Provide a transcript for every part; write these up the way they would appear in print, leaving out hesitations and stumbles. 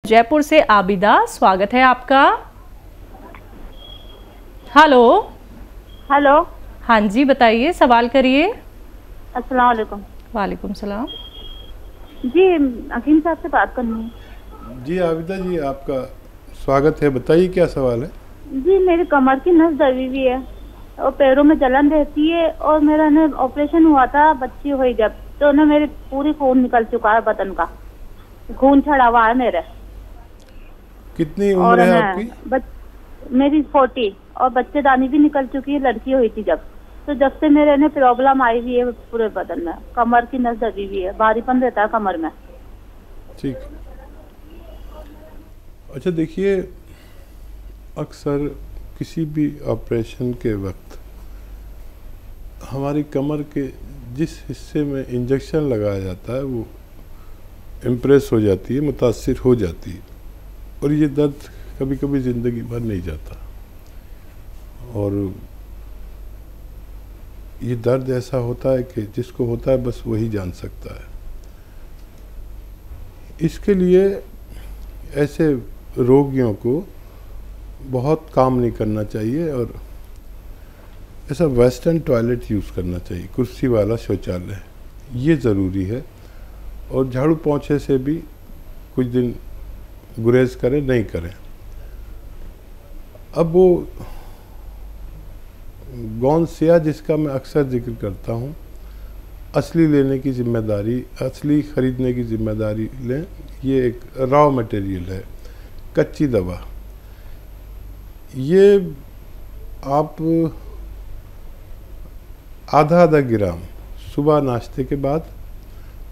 जयपुर से आबिदा, स्वागत है आपका। हेलो। हेलो। हाँ जी, बताइए, सवाल करिए। अस्सलाम वालेकुम। वालेकुम सलाम। जी, हकीम साहब से बात करनी है। जी आबिदा जी, आपका स्वागत है। बताइए क्या सवाल है। जी, मेरी कमर की नस दबी हुई है और पैरों में जलन रहती है, और मेरा ने ऑपरेशन हुआ था, बच्ची हुई जब, तो ना मेरी पूरी खून निकल चुका है, बदन का खून छड़ा हुआ है मेरे। कितनी और उम्र है ना आपकी? मेरी 40, और बच्चेदानी भी निकल चुकी है, लड़की हुई थी जब। तो जब से मेरे ने प्रॉब्लम आई हुई है पूरे बदन में, कमर की नस दबी हुई है, भारीपन रहता है कमर में। ठीक। अच्छा देखिए, अक्सर किसी भी ऑपरेशन के वक्त हमारी कमर के जिस हिस्से में इंजेक्शन लगाया जाता है वो इम्प्रेस हो जाती है, मुतासिर हो जाती है, और ये दर्द कभी कभी ज़िंदगी भर नहीं जाता। और ये दर्द ऐसा होता है कि जिसको होता है बस वही जान सकता है। इसके लिए ऐसे रोगियों को बहुत काम नहीं करना चाहिए और ऐसा वेस्टर्न टॉयलेट यूज़ करना चाहिए, कुर्सी वाला शौचालय, ये ज़रूरी है। और झाड़ू पोंछे से भी कुछ दिन गुरेज करें, नहीं करें। अब वो गौनसिया जिसका मैं अक्सर जिक्र करता हूँ, असली लेने की जिम्मेदारी, असली ख़रीदने की जिम्मेदारी लें। ये एक रॉ मटेरियल है, कच्ची दवा। ये आप आधा आधा ग्राम सुबह नाश्ते के बाद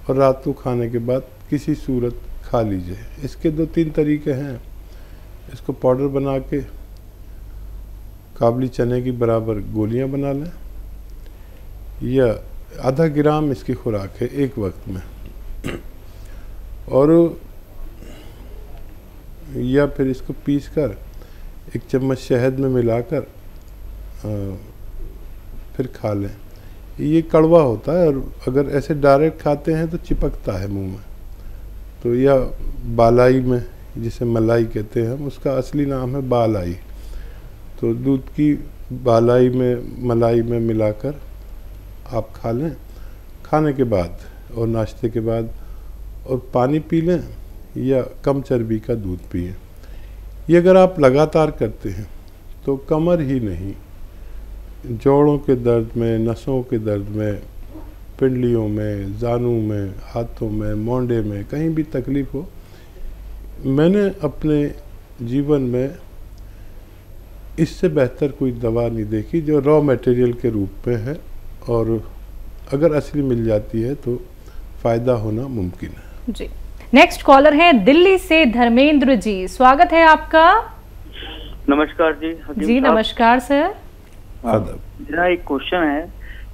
और रात को खाने के बाद किसी सूरत खा लीजिए। इसके 2-3 तरीके हैं। इसको पाउडर बना के काबली चने की बराबर गोलियां बना लें, या आधा ग्राम इसकी खुराक है एक वक्त में, और या फिर इसको पीसकर 1 चम्मच शहद में मिलाकर फिर खा लें। ये कड़वा होता है, और अगर ऐसे डायरेक्ट खाते हैं तो चिपकता है मुंह में। तो या बालाई में, जिसे मलाई कहते हैं हम, उसका असली नाम है बालाई। तो दूध की बालाई में मलाई में मिलाकर आप खा लें खाने के बाद और नाश्ते के बाद, और पानी पी लें या कम चर्बी का दूध पिएं। ये अगर आप लगातार करते हैं तो कमर ही नहीं, जोड़ों के दर्द में, नसों के दर्द में, पिंडलियों में, जानू में, हाथों में, मोंडे में, कहीं भी तकलीफ़ हो, मैंने अपने जीवन में इससे बेहतर कोई दवा नहीं देखी जो रॉ मटेरियल के रूप में है, और अगर असली मिल जाती है तो फ़ायदा होना मुमकिन है। जी, नेक्स्ट कॉलर है दिल्ली से धर्मेंद्र जी, स्वागत है आपका। नमस्कार जी। जी नमस्कार सर। मेरा एक क्वेश्चन है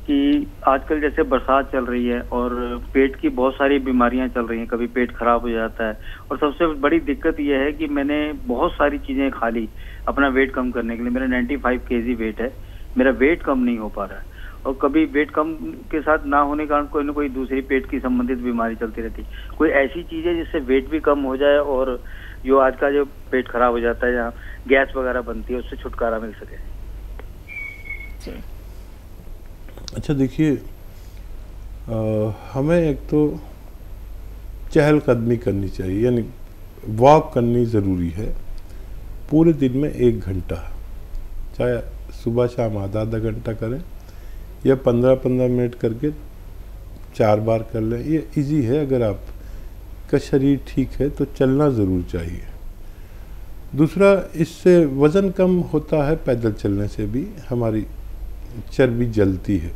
कि आजकल जैसे बरसात चल रही है और पेट की बहुत सारी बीमारियां चल रही हैं, कभी पेट खराब हो जाता है, और सबसे बड़ी दिक्कत यह है कि मैंने बहुत सारी चीजें खा ली अपना वेट कम करने के लिए। मेरा 95 kg वेट है, मेरा वेट कम नहीं हो पा रहा है, और कभी वेट कम के साथ ना होने के कारण कोई ना कोई दूसरी पेट की संबंधित बीमारी चलती रहती। कोई ऐसी चीज है जिससे वेट भी कम हो जाए और जो आज का जो पेट खराब हो जाता है, जहाँ गैस वगैरह बनती है, उससे छुटकारा मिल सके? अच्छा देखिए, हमें एक तो चहलकदमी करनी चाहिए, यानी वॉक करनी ज़रूरी है पूरे दिन में 1 घंटा, चाहे सुबह शाम आधा आधा घंटा करें या 15-15 मिनट करके 4 बार कर लें। ये इजी है। अगर आपका शरीर ठीक है तो चलना ज़रूर चाहिए। दूसरा, इससे वज़न कम होता है, पैदल चलने से भी हमारी चर्बी जलती है,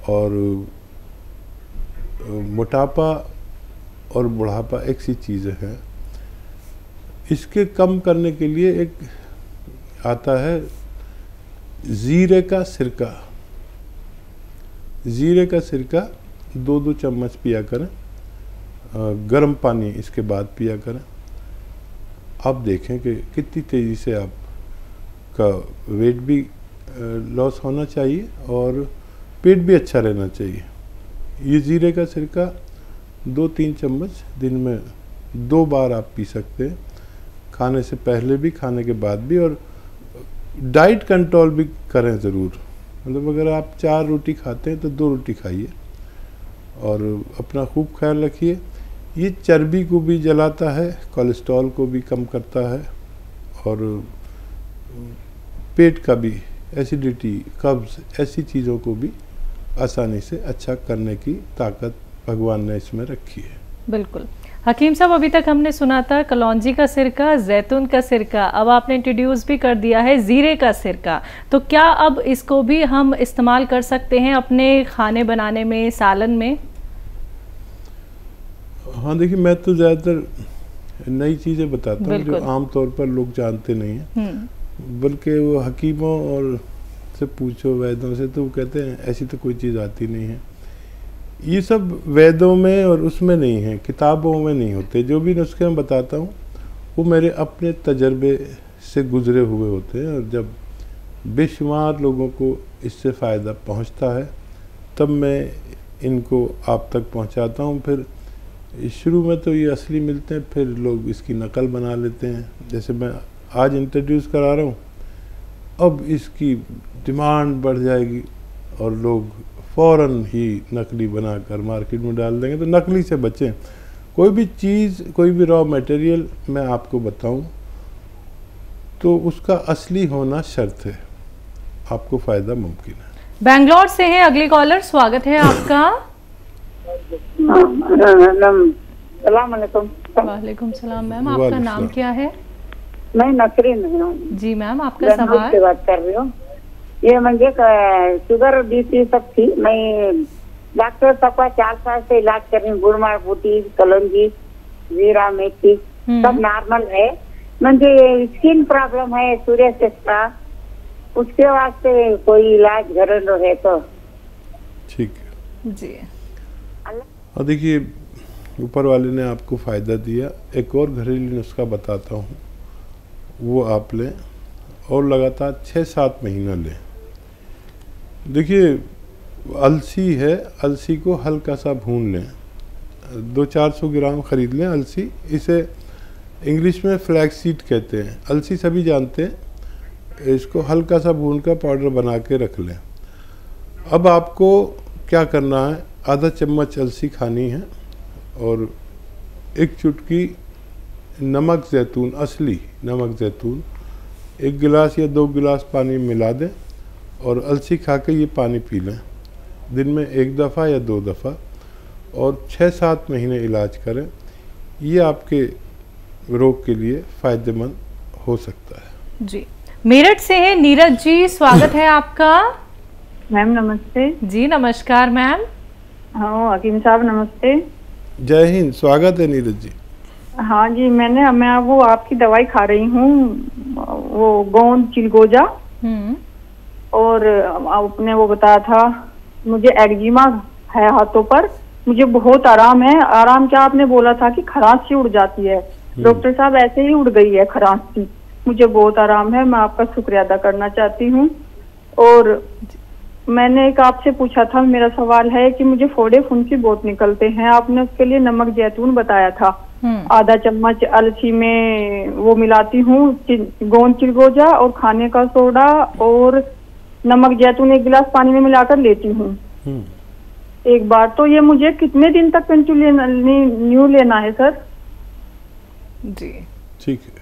और मोटापा और बुढ़ापा एक सी चीज़ें हैं। इसके कम करने के लिए एक आता है ज़ीरे का सिरका। ज़ीरे का सिरका 2-2 चम्मच पिया करें, गर्म पानी इसके बाद पिया करें। आप देखें कि कितनी तेज़ी से आपका वेट भी लॉस होना चाहिए और पेट भी अच्छा रहना चाहिए। ये ज़ीरे का सिरका 2-3 चम्मच दिन में 2 बार आप पी सकते हैं, खाने से पहले भी, खाने के बाद भी। और डाइट कंट्रोल भी करें ज़रूर, मतलब अगर आप 4 रोटी खाते हैं तो 2 रोटी खाइए और अपना खूब ख्याल रखिए। ये चर्बी को भी जलाता है, कोलेस्ट्रॉल को भी कम करता है और पेट का भी, एसिडिटी, कब्ज़, ऐसी चीज़ों को भी आसानी से अच्छा करने की ताकत भगवान ने इसमें रखी है। बिल्कुल। हकीम साहब, अभी तक हमने सुना था कलौंजी का सिरका, जैतून का सिरका, अब आपने इंट्रोड्यूस भी कर दिया है ज़ीरे का सिरका। तो क्या अब इसको भी हम इस्तेमाल कर सकते हैं अपने खाने बनाने में, सालन में? हाँ, देखिए, मैं तो ज़्यादातर नई चीज़ें बताता हूँ जो आमतौर पर लोग जानते नहीं हैं, बल्कि वो हकीमों और से पूछो, वैद्यों से, तो वो कहते हैं ऐसी तो कोई चीज़ आती नहीं है। ये सब वेदों में और उसमें नहीं है, किताबों में नहीं होते। जो भी नुस्खे मैं बताता हूँ वो मेरे अपने तजर्बे से गुजरे हुए होते हैं, और जब बेशुमार लोगों को इससे फ़ायदा पहुँचता है तब मैं इनको आप तक पहुँचाता हूँ। फिर शुरू में तो ये असली मिलते हैं, फिर लोग इसकी नकल बना लेते हैं। जैसे मैं आज इंट्रोड्यूस करा रहा हूँ, अब इसकी डिमांड बढ़ जाएगी और लोग फ़ौरन ही नकली बनाकर मार्केट में डाल देंगे। तो नकली से बचें। कोई भी चीज़, कोई भी रॉ मटेरियल मैं आपको बताऊं तो उसका असली होना शर्त है, आपको फ़ायदा मुमकिन है। बेंगलोर से है अगली कॉलर, स्वागत है आपका। वालेकुम सलाम मैम, आपका नाम क्या है? मैं नसरीन हूँ जी मैम, आपका सवाल। से बात कर रही हूँ। ये मुझे शुगर बीपी सब थी, मैं डॉक्टर सबका 4 साल से इलाज कर रही हूँ। गुड़मार बूटी, कलौंजी, जीरा, मेथी सब नॉर्मल है। मुझे स्किन प्रॉब्लम है, सूर्य का, उसके वास्ते कोई इलाज घरेलू है तो? ठीक है जी। और देखिए, ऊपर वाले ने आपको फ़ायदा दिया। एक और घरेलू नुस्खा बताता हूँ, वो आप लें और लगातार 6-7 महीना लें। देखिए, अलसी है, अलसी को हल्का सा भून लें, 200-400 ग्राम ख़रीद लें अलसी। इसे इंग्लिश में फ्लैक्स सीड कहते हैं, अलसी सभी जानते हैं। इसको हल्का सा भून कर पाउडर बना के रख लें। अब आपको क्या करना है, आधा चम्मच अलसी खानी है और 1 चुटकी नमक ज़ैतून, असली नमक ज़ैतून 1 गिलास या 2 गिलास पानी मिला दें और अलसी खा के ये पानी पी लें, दिन में 1 दफ़ा या 2 दफ़ा, और 6-7 महीने इलाज करें। ये आपके रोग के लिए फ़ायदेमंद हो सकता है। जी। मेरठ से है नीरज जी, स्वागत है आपका। मैम नमस्ते। जी नमस्कार मैम। हाँ हकीम साहब नमस्ते। जय हिंद, स्वागत है नीरज जी। हाँ जी, मैं वो आपकी दवाई खा रही हूँ, वो गोंद चिलगोजा, और आपने वो बताया था मुझे एक्जिमा है हाथों पर, मुझे बहुत आराम है। आराम क्या, आपने बोला था कि खरांसी उड़ जाती है, डॉक्टर साहब ऐसे ही उड़ गई है खरांसी, मुझे बहुत आराम है। मैं आपका शुक्रिया अदा करना चाहती हूँ। और मैंने एक आपसे पूछा था, मेरा सवाल है कि मुझे फोड़े फुंसी बहुत निकलते हैं, आपने उसके लिए नमक जैतून बताया था, आधा चम्मच अलसी में वो मिलाती हूँ, गोंद चिलगोजा और खाने का सोडा और नमक जैतून 1 गिलास पानी में मिलाकर लेती हूँ एक बार। तो ये मुझे कितने दिन तक कंटिन्यू लेना है सर? जी ठीक है,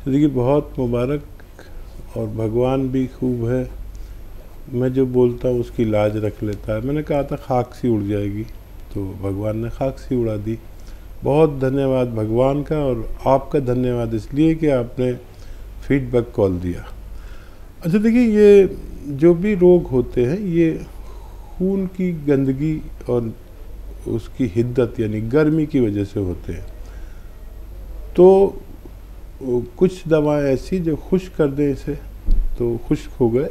देखिए बहुत मुबारक, और भगवान भी खूब है, मैं जो बोलता हूँ उसकी लाज रख लेता है। मैंने कहा था खाक सी उड़ जाएगी, तो भगवान ने खाक सी उड़ा दी। बहुत धन्यवाद भगवान का, और आपका धन्यवाद इसलिए कि आपने फीडबैक कॉल दिया। अच्छा देखिए, ये जो भी रोग होते हैं ये खून की गंदगी और उसकी हिद्दत यानी गर्मी की वजह से होते हैं। तो कुछ दवाएं ऐसी जो खुश्क कर दें इसे, तो खुश्क हो गए।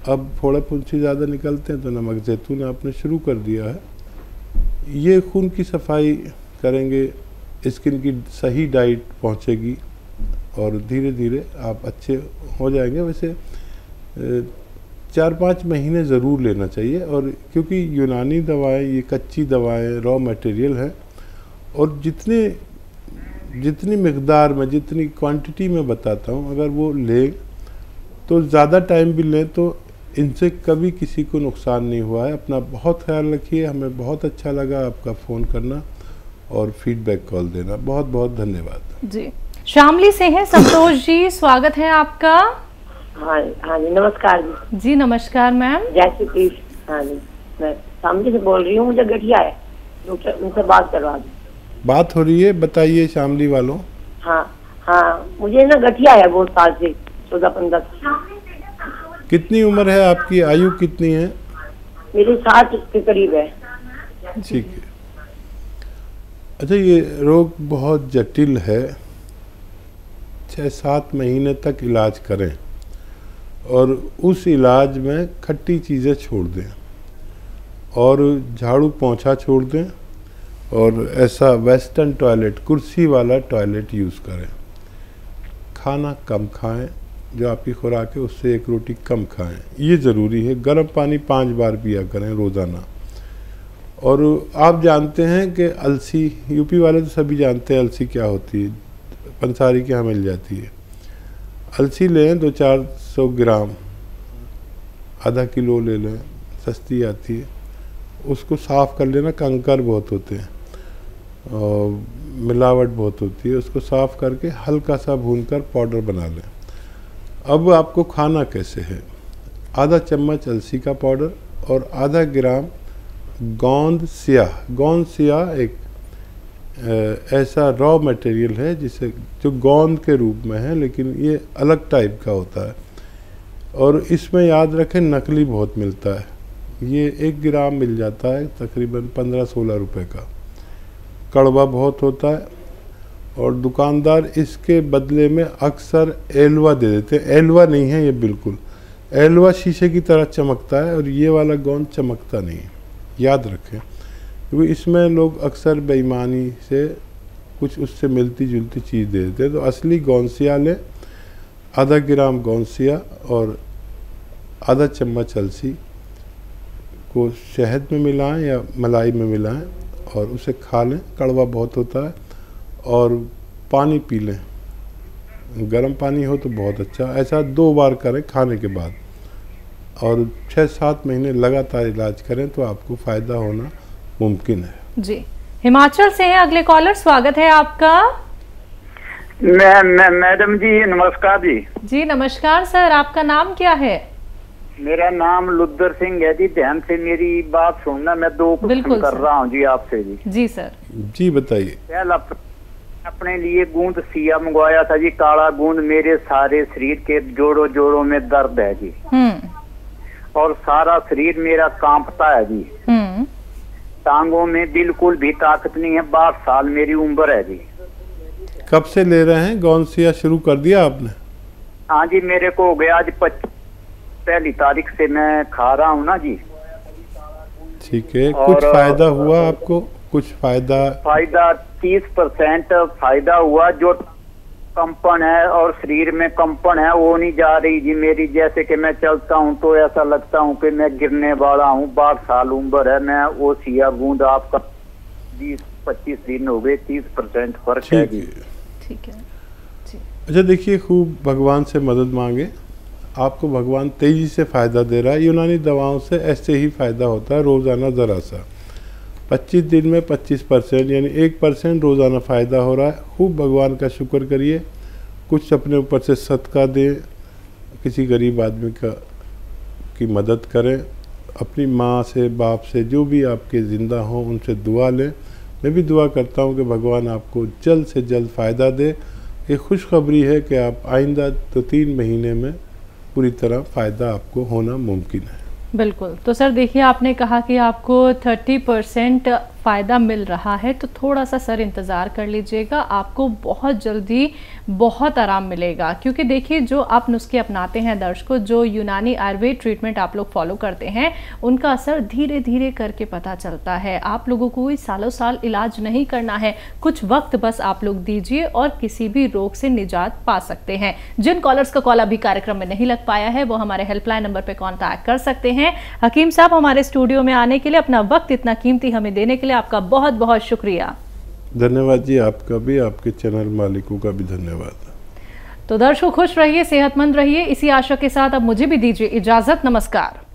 अब फोड़ा फुंसी ज़्यादा निकलते हैं तो नमक जैतून आपने शुरू कर दिया है, ये खून की सफाई करेंगे, स्किन की सही डाइट पहुंचेगी और धीरे धीरे आप अच्छे हो जाएंगे। वैसे 4-5 महीने ज़रूर लेना चाहिए, और क्योंकि यूनानी दवाएं ये कच्ची दवाएं रॉ मटेरियल है और जितनी मिकदार में, जितनी क्वांटिटी में बताता हूँ, अगर वो लें तो ज़्यादा टाइम भी लें तो इनसे कभी किसी को नुकसान नहीं हुआ है। अपना बहुत ख्याल रखिए। हमें बहुत अच्छा लगा आपका फ़ोन करना और फीडबैक कॉल देना। बहुत बहुत धन्यवाद जी। शामली से हैं संतोष जी, स्वागत है आपका। हाँ जी, नमस्कार जी। जी नमस्कार मैम। जय श्री कृष्ण। हाँ जी, मैं शामली से बोल रही हूँ, मुझे गठिया है, उनसे बात करवा दो। बात हो रही है, बताइए शामली वालों। हाँ, मुझे ना गठिया है बहुत साल से, 14-15। कितनी उम्र है आपकी? आयु कितनी है? मेरी 60 के करीब है। ठीक है। अच्छा, ये रोग बहुत जटिल है। 6-7 महीने तक इलाज करें और उस इलाज में खट्टी चीज़ें छोड़ दें और झाड़ू पोंछा छोड़ दें और ऐसा वेस्टर्न टॉयलेट, कुर्सी वाला टॉयलेट यूज़ करें। खाना कम खाएं, जो आपकी खुराक है उससे 1 रोटी कम खाएं, ये ज़रूरी है। गर्म पानी 5 बार पिया करें रोज़ाना। और आप जानते हैं कि अलसी, यूपी वाले तो सभी जानते हैं अलसी क्या होती है, पंसारी के यहाँ मिल जाती है। अलसी लें 200-400 ग्राम, आधा किलो ले लें, सस्ती आती है। उसको साफ़ कर लेना, कंकर बहुत होते हैं और मिलावट बहुत होती है। उसको साफ़ करके हल्का सा भूनकर पाउडर बना लें। अब आपको खाना कैसे है? आधा चम्मच अलसी का पाउडर और आधा ग्राम गोंद स्याह एक ऐसा रॉ मटेरियल है जिसे, जो गोंद के रूप में है लेकिन ये अलग टाइप का होता है। और इसमें याद रखें नकली बहुत मिलता है। ये 1 ग्राम मिल जाता है तकरीबन 15-16 रुपए का। कड़वा बहुत होता है और दुकानदार इसके बदले में अक्सर एलवा दे देते हैं। एलवा नहीं है ये बिल्कुल। एलवा शीशे की तरह चमकता है और ये वाला गोंद चमकता नहीं है, याद रखें। क्योंकि इसमें लोग अक्सर बेईमानी से कुछ उससे मिलती जुलती चीज़ दे देते हैं। तो असली गोंसिया लें, आधा ग्राम गोंसिया और आधा चम्मच अलसी को शहद में मिलाएं या मलाई में मिलाएं और उसे खा लें। कड़वा बहुत होता है। और पानी पी लें, गर्म पानी हो तो बहुत अच्छा। ऐसा 2 बार करें खाने के बाद और 6-7 महीने लगातार इलाज करें तो आपको फ़ायदा होना मुमकिन है। जी। हिमाचल से हैं अगले कॉलर, स्वागत है आपका। मैडम जी नमस्कार जी। जी नमस्कार सर, आपका नाम क्या है? मेरा नाम लुद्दर सिंह है जी। ध्यान से मेरी बात सुनना, मैं 2 क्वेश्चन कर रहा हूँ जी आपसे जी। जी सर। जी बताइए। पहला, अपने लिए गूंद सिया मंगवाया था जी, काला गूंद। मेरे सारे शरीर के जोड़ों में दर्द है जी और सारा शरीर मेरा कांपता है जी। टांगों में बिल्कुल भी ताकत नहीं है। 62 साल मेरी उम्र है जी। कब से ले रहे हैं? गोंसिया शुरू कर दिया आपने? हाँ जी, मेरे को हो गया आज 1 तारीख से मैं खा रहा हूँ ना जी। ठीक है। कुछ फायदा हुआ आपको? कुछ फायदा 30% फायदा हुआ। जो कंपन है और शरीर में कंपन है वो नहीं जा रही जी मेरी। जैसे कि मैं चलता हूँ तो ऐसा लगता हूँ कि मैं गिरने वाला हूँ। 62 साल उम्र है। मैं वो सिया गूंद आपका 20-25 दिन हो गए, 30% फर्क है जी। ठीक है। अच्छा देखिए, खूब भगवान से मदद मांगे। आपको भगवान तेजी से फ़ायदा दे रहा है। यूनानी दवाओं से ऐसे ही फ़ायदा होता है, रोज़ाना ज़रा सा। 25 दिन में 25% यानी 1% रोज़ाना फ़ायदा हो रहा है। खूब भगवान का शुक्र करिए। कुछ अपने ऊपर से सदका दें, किसी गरीब आदमी की मदद करें। अपनी माँ से, बाप से, जो भी आपके ज़िंदा हों उनसे दुआ लें। मैं भी दुआ करता हूँ कि भगवान आपको जल्द से जल्द फ़ायदा दे। ये खुशखबरी है कि आप आइंदा 2-3 महीने में पूरी तरह फ़ायदा आपको होना मुमकिन है। बिल्कुल। तो सर देखिए, आपने कहा कि आपको 30% फ़ायदा मिल रहा है, तो थोड़ा सा सर इंतज़ार कर लीजिएगा। आपको बहुत जल्दी बहुत आराम मिलेगा। क्योंकि देखिए, जो आप नुस्खे अपनाते हैं दर्शकों, जो यूनानी आयुर्वेद ट्रीटमेंट आप लोग फॉलो करते हैं, उनका असर धीरे धीरे करके पता चलता है। आप लोगों को कोई सालों साल इलाज नहीं करना है, कुछ वक्त बस आप लोग दीजिए और किसी भी रोग से निजात पा सकते हैं। जिन कॉलर्स का कॉल अभी कार्यक्रम में नहीं लग पाया है वो हमारे हेल्पलाइन नंबर पर कॉन्टैक्ट कर सकते हैं। हकीम साहब, हमारे स्टूडियो में आने के लिए, अपना वक्त इतना कीमती हमें देने के लिए आपका बहुत बहुत शुक्रिया। धन्यवाद जी, आपका भी, आपके चैनल मालिकों का भी धन्यवाद। तो दर्शकों खुश रहिए, सेहतमंद रहिए, इसी आशा के साथ अब मुझे भी दीजिए इजाजत। नमस्कार।